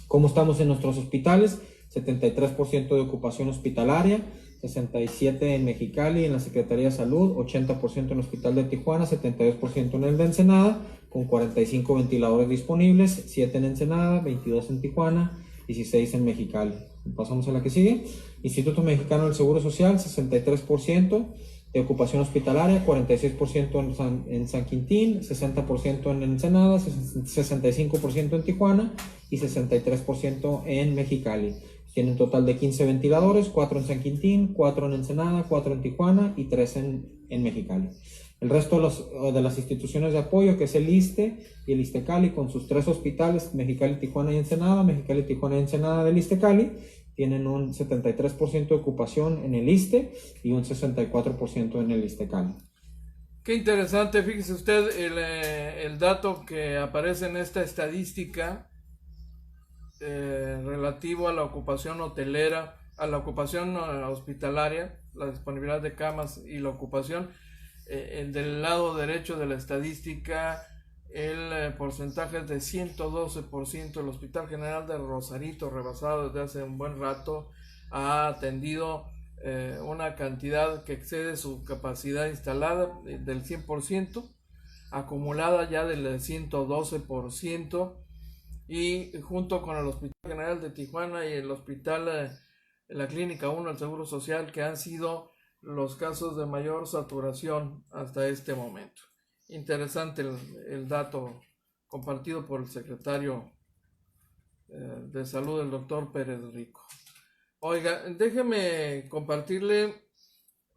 ¿Cómo estamos en nuestros hospitales? 73% de ocupación hospitalaria, 67% en Mexicali, en la Secretaría de Salud, 80% en el Hospital de Tijuana, 72% en el de Ensenada, con 45 ventiladores disponibles, 7 en Ensenada, 22 en Tijuana, 16 en Mexicali. Pasamos a la que sigue. Instituto Mexicano del Seguro Social, 63% de ocupación hospitalaria, 46% en San Quintín, 60% en Ensenada, 65% en Tijuana y 63% en Mexicali. Tienen un total de 15 ventiladores, 4 en San Quintín, 4 en Ensenada, 4 en Tijuana y 3 en Mexicali. El resto de las instituciones de apoyo, que es el ISSSTE y el ISSSTECALI, con sus 3 hospitales, Mexicali, Tijuana y Ensenada, Mexicali, Tijuana y Ensenada del ISSSTECALI, tienen un 73% de ocupación en el ISSSTE y un 64% en el ISSSTECALI. Qué interesante, fíjese usted el dato que aparece en esta estadística relativo a la ocupación hotelera, a la ocupación hospitalaria, la disponibilidad de camas y la ocupación. Del lado derecho de la estadística, el porcentaje es de 112%. El Hospital General de Rosarito, rebasado desde hace un buen rato, ha atendido una cantidad que excede su capacidad instalada del 100%, acumulada ya del 112%, y junto con el Hospital General de Tijuana y el Hospital, la Clínica 1, el Seguro Social, que han sido los casos de mayor saturación hasta este momento. Interesante el dato compartido por el secretario de Salud, el doctor Pérez Rico. Oiga, déjeme compartirle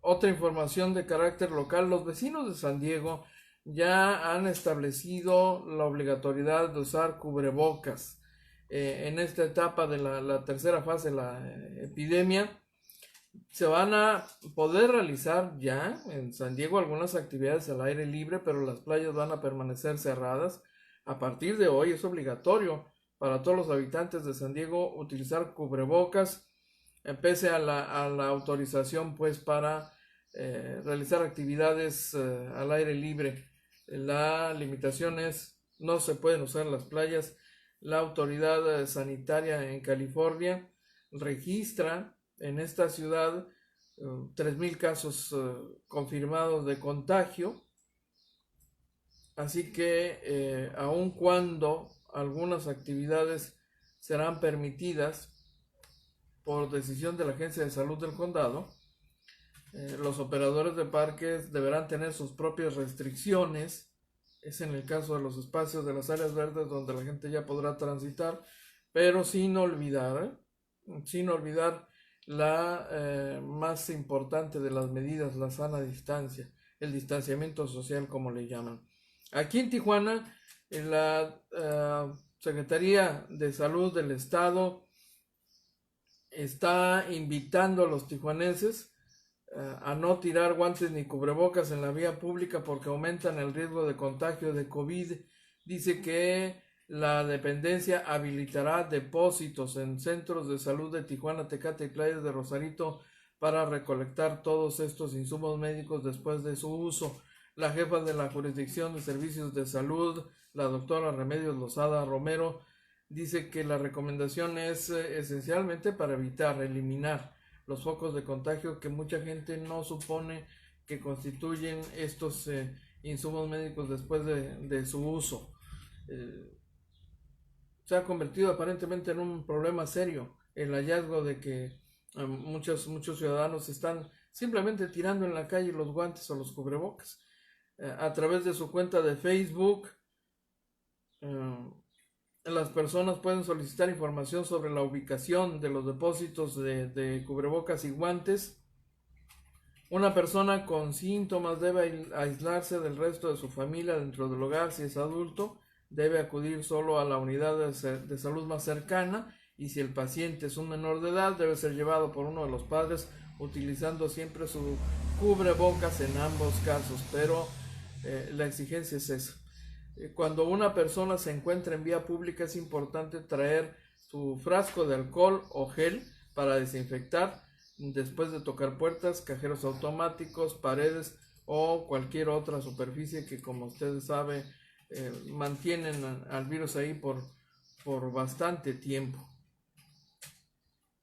otra información de carácter local. Los vecinos de San Diego ya han establecido la obligatoriedad de usar cubrebocas en esta etapa de la tercera fase de la epidemia. Se van a poder realizar ya en San Diego algunas actividades al aire libre, pero las playas van a permanecer cerradas. A partir de hoy es obligatorio para todos los habitantes de San Diego utilizar cubrebocas, pese a la autorización pues para realizar actividades al aire libre. La limitación es: no se pueden usar las playas. La autoridad sanitaria en California registra en esta ciudad 3,000 casos confirmados de contagio, así que aun cuando algunas actividades serán permitidas, por decisión de la Agencia de Salud del Condado, los operadores de parques deberán tener sus propias restricciones. Es en el caso de los espacios de las áreas verdes donde la gente ya podrá transitar, pero sin olvidar la más importante de las medidas, la sana distancia, el distanciamiento social, como le llaman. Aquí en Tijuana, en la Secretaría de Salud del Estado está invitando a los tijuanenses a no tirar guantes ni cubrebocas en la vía pública porque aumentan el riesgo de contagio de COVID. Dice que la dependencia habilitará depósitos en centros de salud de Tijuana, Tecate y Playas de Rosarito para recolectar todos estos insumos médicos después de su uso. La jefa de la Jurisdicción de Servicios de Salud, la doctora Remedios Lozada Romero, dice que la recomendación es esencialmente para eliminar los focos de contagio que mucha gente no supone que constituyen estos insumos médicos después de su uso. Se ha convertido aparentemente en un problema serio el hallazgo de que muchos ciudadanos están simplemente tirando en la calle los guantes o los cubrebocas. A través de su cuenta de Facebook, las personas pueden solicitar información sobre la ubicación de los depósitos de cubrebocas y guantes. Una persona con síntomas debe aislarse del resto de su familia dentro del hogar si es adulto. Debe acudir solo a la unidad de salud más cercana, y si el paciente es un menor de edad debe ser llevado por uno de los padres utilizando siempre su cubrebocas en ambos casos, pero la exigencia es esa. Cuando una persona se encuentra en vía pública es importante traer su frasco de alcohol o gel para desinfectar después de tocar puertas, cajeros automáticos, paredes o cualquier otra superficie que, como ustedes saben, mantienen al virus ahí por bastante tiempo.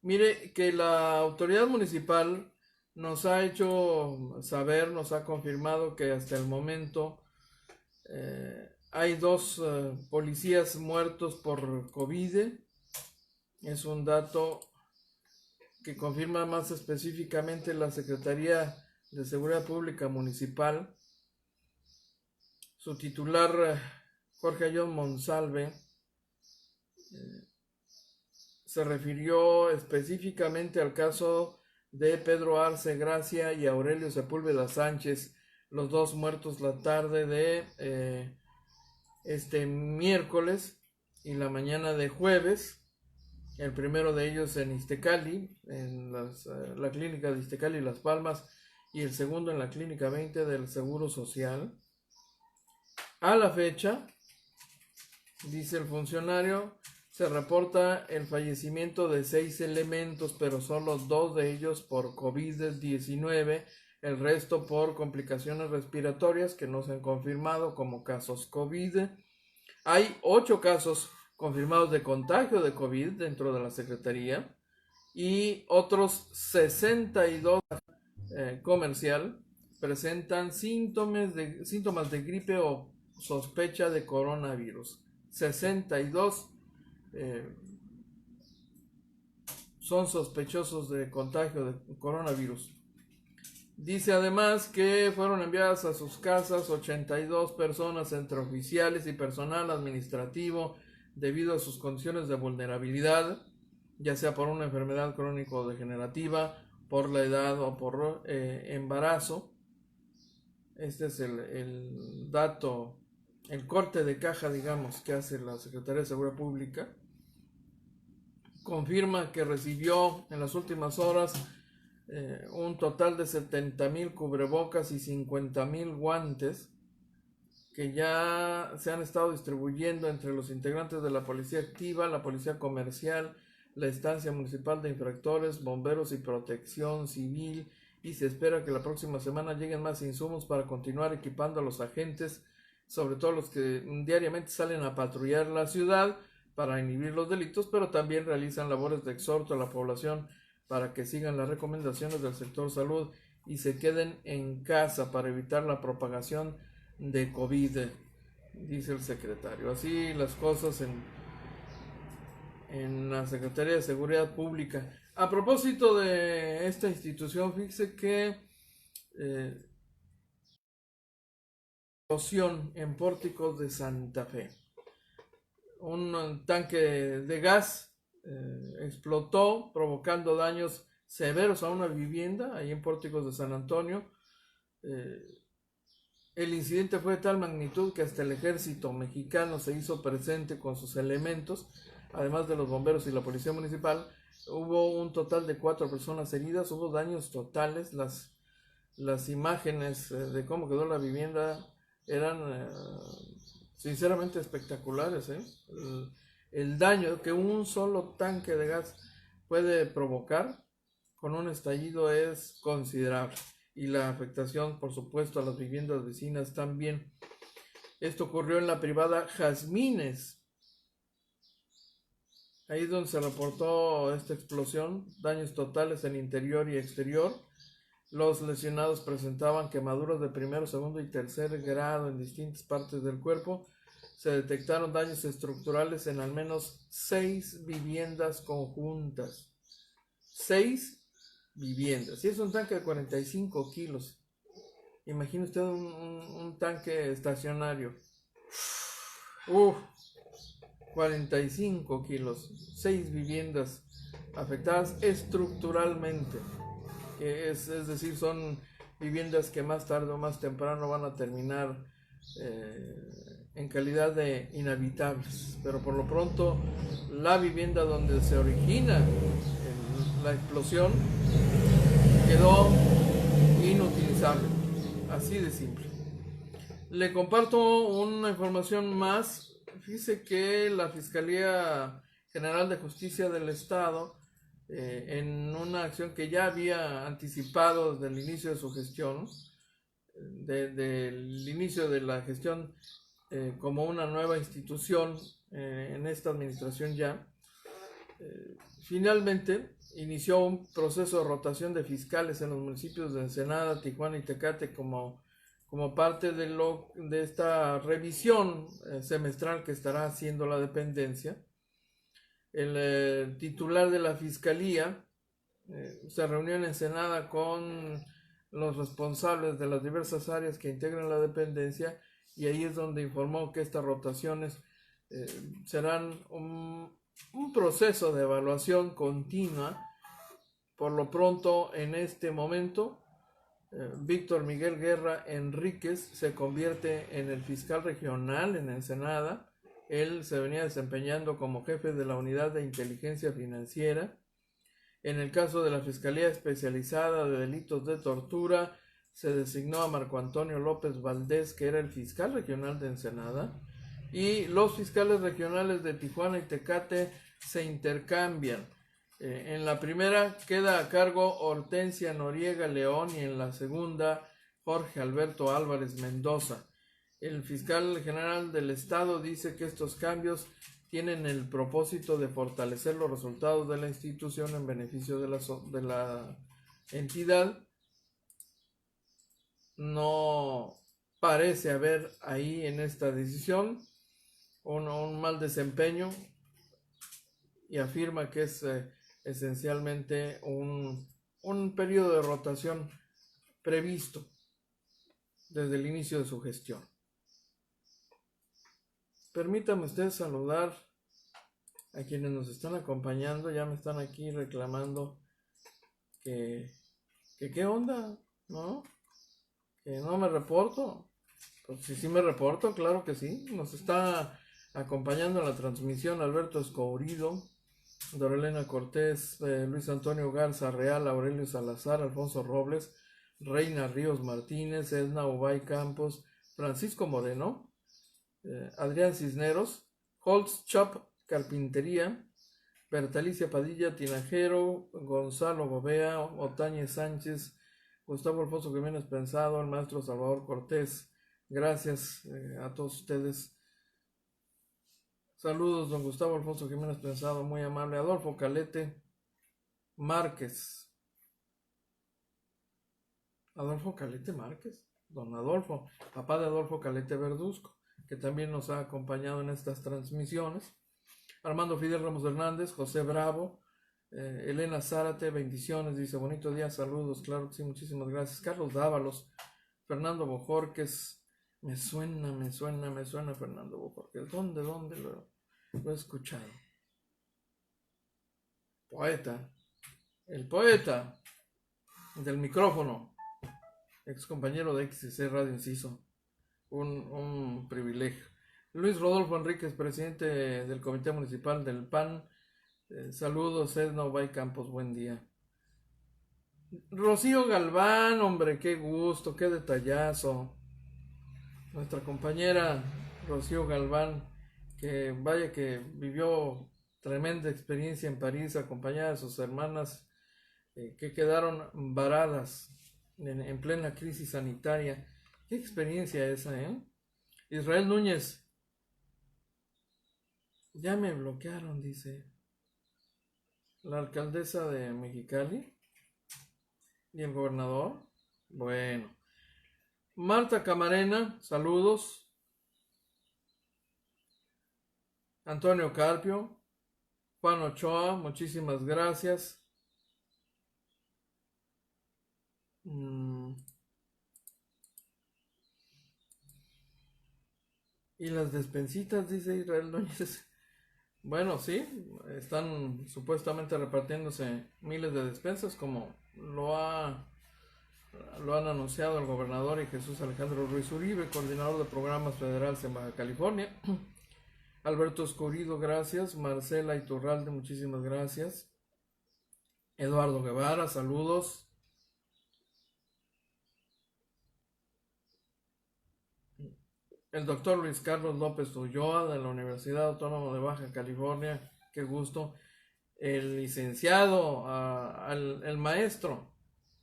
Mire que la autoridad municipal nos ha hecho saber, nos ha confirmado que hasta el momento hay 2 policías muertos por COVID. Es un dato que confirma más específicamente la Secretaría de Seguridad Pública Municipal. Su titular, Jorge Ayón Monsalve, se refirió específicamente al caso de Pedro Arce Gracia y Aurelio Sepúlveda Sánchez, los 2 muertos la tarde de este miércoles y la mañana de jueves. El primero de ellos en Iztecali, en la clínica de Iztecali Las Palmas, y el segundo en la clínica 20 del Seguro Social. A la fecha, dice el funcionario, se reporta el fallecimiento de 6 elementos, pero solo 2 de ellos por COVID-19, el resto por complicaciones respiratorias que no se han confirmado como casos COVID. Hay 8 casos confirmados de contagio de COVID dentro de la Secretaría y otros 62 comercial presentan síntomas de gripe o sospecha de coronavirus. 62 son sospechosos de contagio de coronavirus. Dice además que fueron enviadas a sus casas 82 personas entre oficiales y personal administrativo debido a sus condiciones de vulnerabilidad, ya sea por una enfermedad crónico-degenerativa, por la edad o por embarazo. Este es el dato, el corte de caja, digamos, que hace la Secretaría de Seguridad Pública. Confirma que recibió en las últimas horas un total de 70,000 cubrebocas y 50,000 guantes que ya se han estado distribuyendo entre los integrantes de la Policía Activa, la Policía Comercial, la Estancia Municipal de Infractores, Bomberos y Protección Civil, y se espera que la próxima semana lleguen más insumos para continuar equipando a los agentes, sobre todo los que diariamente salen a patrullar la ciudad para inhibir los delitos, pero también realizan labores de exhorto a la población para que sigan las recomendaciones del sector salud y se queden en casa para evitar la propagación de COVID, dice el secretario. Así las cosas en la Secretaría de Seguridad Pública. A propósito de esta institución, fíjese que explosión en Pórticos de Santa Fe. Un tanque de gas explotó, provocando daños severos a una vivienda ahí en Pórticos de San Antonio. El incidente fue de tal magnitud que hasta el ejército mexicano se hizo presente con sus elementos, además de los bomberos y la policía municipal. Hubo un total de 4 personas heridas, hubo daños totales. Las imágenes de cómo quedó la vivienda eran sinceramente espectaculares. El daño que un solo tanque de gas puede provocar con un estallido es considerable, y la afectación, por supuesto, a las viviendas vecinas también. Esto ocurrió en la privada Jazmines, ahí donde se reportó esta explosión, daños totales en interior y exterior. Los lesionados presentaban quemaduras de primero, segundo y tercer grado en distintas partes del cuerpo. Se detectaron daños estructurales en al menos 6 viviendas conjuntas. 6 viviendas. Y es un tanque de 45 kilos. Imagine usted un tanque estacionario. 45 kilos. 6 viviendas afectadas estructuralmente. Es decir, son viviendas que más tarde o más temprano van a terminar en calidad de inhabitables. Pero por lo pronto, la vivienda donde se origina la explosión quedó inutilizable, así de simple. Le comparto una información más. Fíjese que la Fiscalía General de Justicia del Estado, en una acción que ya había anticipado desde el inicio de su gestión, desde el inicio de la gestión como una nueva institución en esta administración ya, finalmente inició un proceso de rotación de fiscales en los municipios de Ensenada, Tijuana y Tecate como parte de esta revisión semestral que estará haciendo la dependencia. El titular de la fiscalía se reunió en Ensenada con los responsables de las diversas áreas que integran la dependencia, y ahí es donde informó que estas rotaciones serán un proceso de evaluación continua. Por lo pronto, en este momento, Víctor Miguel Guerra Enríquez se convierte en el fiscal regional en Ensenada. Él se venía desempeñando como jefe de la unidad de inteligencia financiera. En el caso de la Fiscalía Especializada de Delitos de Tortura, se designó a Marco Antonio López Valdés, que era el fiscal regional de Ensenada, y los fiscales regionales de Tijuana y Tecate se intercambian. En la primera queda a cargo Hortensia Noriega León y en la segunda Jorge Alberto Álvarez Mendoza. El fiscal general del estado dice que estos cambios tienen el propósito de fortalecer los resultados de la institución en beneficio de la entidad. No parece haber ahí en esta decisión un mal desempeño, y afirma que es esencialmente un periodo de rotación previsto desde el inicio de su gestión. Permítame usted saludar a quienes nos están acompañando. Ya me están aquí reclamando que qué onda, ¿no? Que no me reporto. Pues sí me reporto, claro que sí. Nos está acompañando en la transmisión Alberto Escourido, Dorelena Cortés, Luis Antonio Garza Real, Aurelio Salazar, Alfonso Robles, Reina Ríos Martínez, Edna Ubay Campos, Francisco Moreno, Adrián Cisneros, Holtz Chop Carpintería, Bertalicia Padilla Tinajero, Gonzalo Bobea, Otañez Sánchez, Gustavo Alfonso Jiménez Pensado, el maestro Salvador Cortés. Gracias a todos ustedes. Saludos, don Gustavo Alfonso Jiménez Pensado, muy amable. Adolfo Calete Márquez. Adolfo Calete Márquez, don Adolfo, papá de Adolfo Calete Verduzco, que también nos ha acompañado en estas transmisiones. Armando Fidel Ramos Hernández, José Bravo, Elena Zárate, bendiciones, dice, bonito día, saludos, claro que sí, muchísimas gracias. Carlos Dávalos, Fernando Bojorquez, me suena Fernando Bojorquez, ¿dónde lo he escuchado? Poeta, el poeta del micrófono, ex compañero de XCC Radio Inciso, un privilegio. Luis Rodolfo Enríquez, presidente del Comité Municipal del PAN, saludos, Edna Ubay Campos, buen día. Rocío Galván, hombre, qué gusto, qué detallazo. Nuestra compañera Rocío Galván, que vaya que vivió tremenda experiencia en París, acompañada de sus hermanas, que quedaron varadas en plena crisis sanitaria. Qué experiencia esa, ¿eh? Israel Núñez, ya me bloquearon, dice. La alcaldesa de Mexicali y el gobernador. Bueno. Marta Camarena, saludos. Antonio Carpio, Juan Ochoa, muchísimas gracias. Y las despensitas, dice Israel Núñez. Bueno, sí, están supuestamente repartiéndose miles de despensas, como lo han anunciado el gobernador y Jesús Alejandro Ruiz Uribe, coordinador de programas federales en Baja California. Alberto Escurido, gracias. Marcela Iturralde, muchísimas gracias. Eduardo Guevara, saludos. El doctor Luis Carlos López Ulloa de la Universidad Autónoma de Baja California, qué gusto. El licenciado, el maestro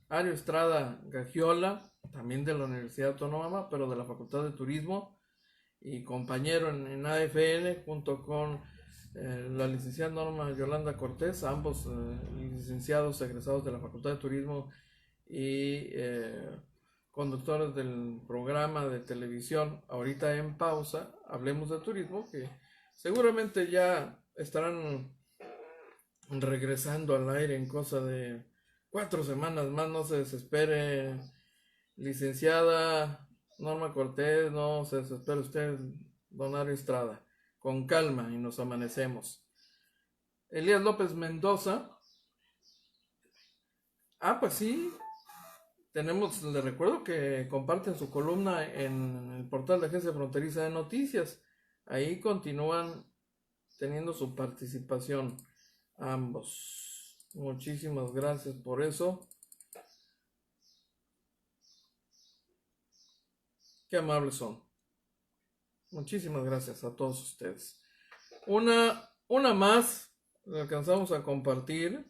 Ario Estrada Gagiola, también de la Universidad Autónoma, pero de la Facultad de Turismo, y compañero en AFN, junto con la licenciada Norma Yolanda Cortés, ambos licenciados egresados de la Facultad de Turismo y conductores del programa de televisión Ahorita en Pausa, Hablemos de Turismo, que seguramente ya estarán regresando al aire en cosa de 4 semanas más. No se desespere, licenciada Norma Cortés, no se desespere usted, don Ario Estrada, con calma y nos amanecemos. Elías López Mendoza, pues sí, les recuerdo que comparten su columna en el portal de Agencia Fronteriza de Noticias. Ahí continúan teniendo su participación ambos. Muchísimas gracias por eso. Qué amables son. Muchísimas gracias a todos ustedes. Una más la alcanzamos a compartir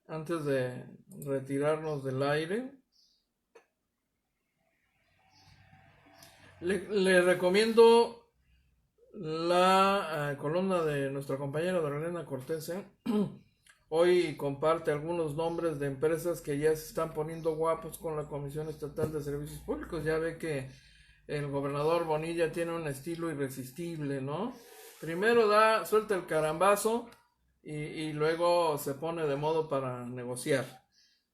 antes de retirarnos del aire. Le recomiendo la columna de nuestra compañera Dorelena Cortés. Hoy comparte algunos nombres de empresas que ya se están poniendo guapos con la Comisión Estatal de Servicios Públicos. Ya ve que el gobernador Bonilla tiene un estilo irresistible, ¿no? Primero suelta el carambazo y luego se pone de modo para negociar,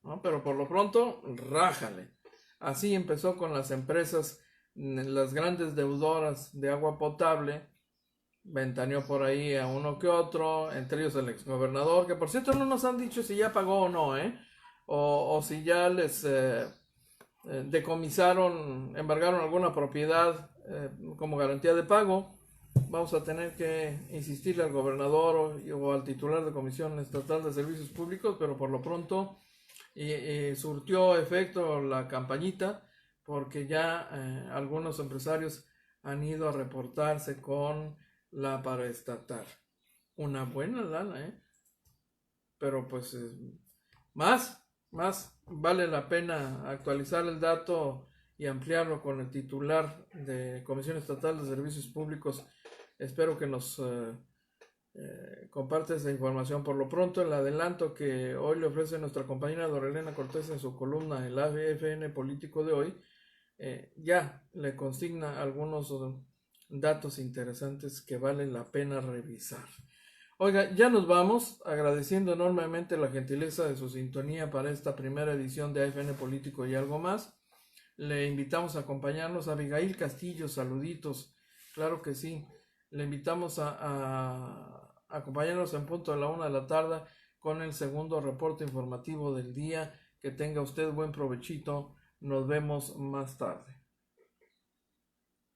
¿no? Pero por lo pronto, rájale. Así empezó con las empresas, las grandes deudoras de agua potable. Ventaneó por ahí a uno que otro, entre ellos el exgobernador, que por cierto no nos han dicho si ya pagó o no, o si ya les decomisaron, embargaron alguna propiedad como garantía de pago. Vamos a tener que insistirle al gobernador o al titular de Comisión Estatal de Servicios Públicos, pero por lo pronto surtió efecto la campañita, porque ya algunos empresarios han ido a reportarse con la paraestatal. Una buena lana, pero pues más vale la pena actualizar el dato y ampliarlo con el titular de Comisión Estatal de Servicios Públicos. Espero que nos comparte esa información. Por lo pronto, el adelanto que hoy le ofrece nuestra compañera Dorelena Cortés en su columna El AFN Político de hoy, ya le consigna algunos datos interesantes que valen la pena revisar. Oiga, ya nos vamos, agradeciendo enormemente la gentileza de su sintonía para esta primera edición de AFN Político y algo más. Le invitamos a acompañarnos a Abigail Castillo, saluditos, claro que sí. Le invitamos a acompañarnos en punto de la 1 de la tarde con el segundo reporte informativo del día. Que tenga usted buen provechito. Nos vemos más tarde.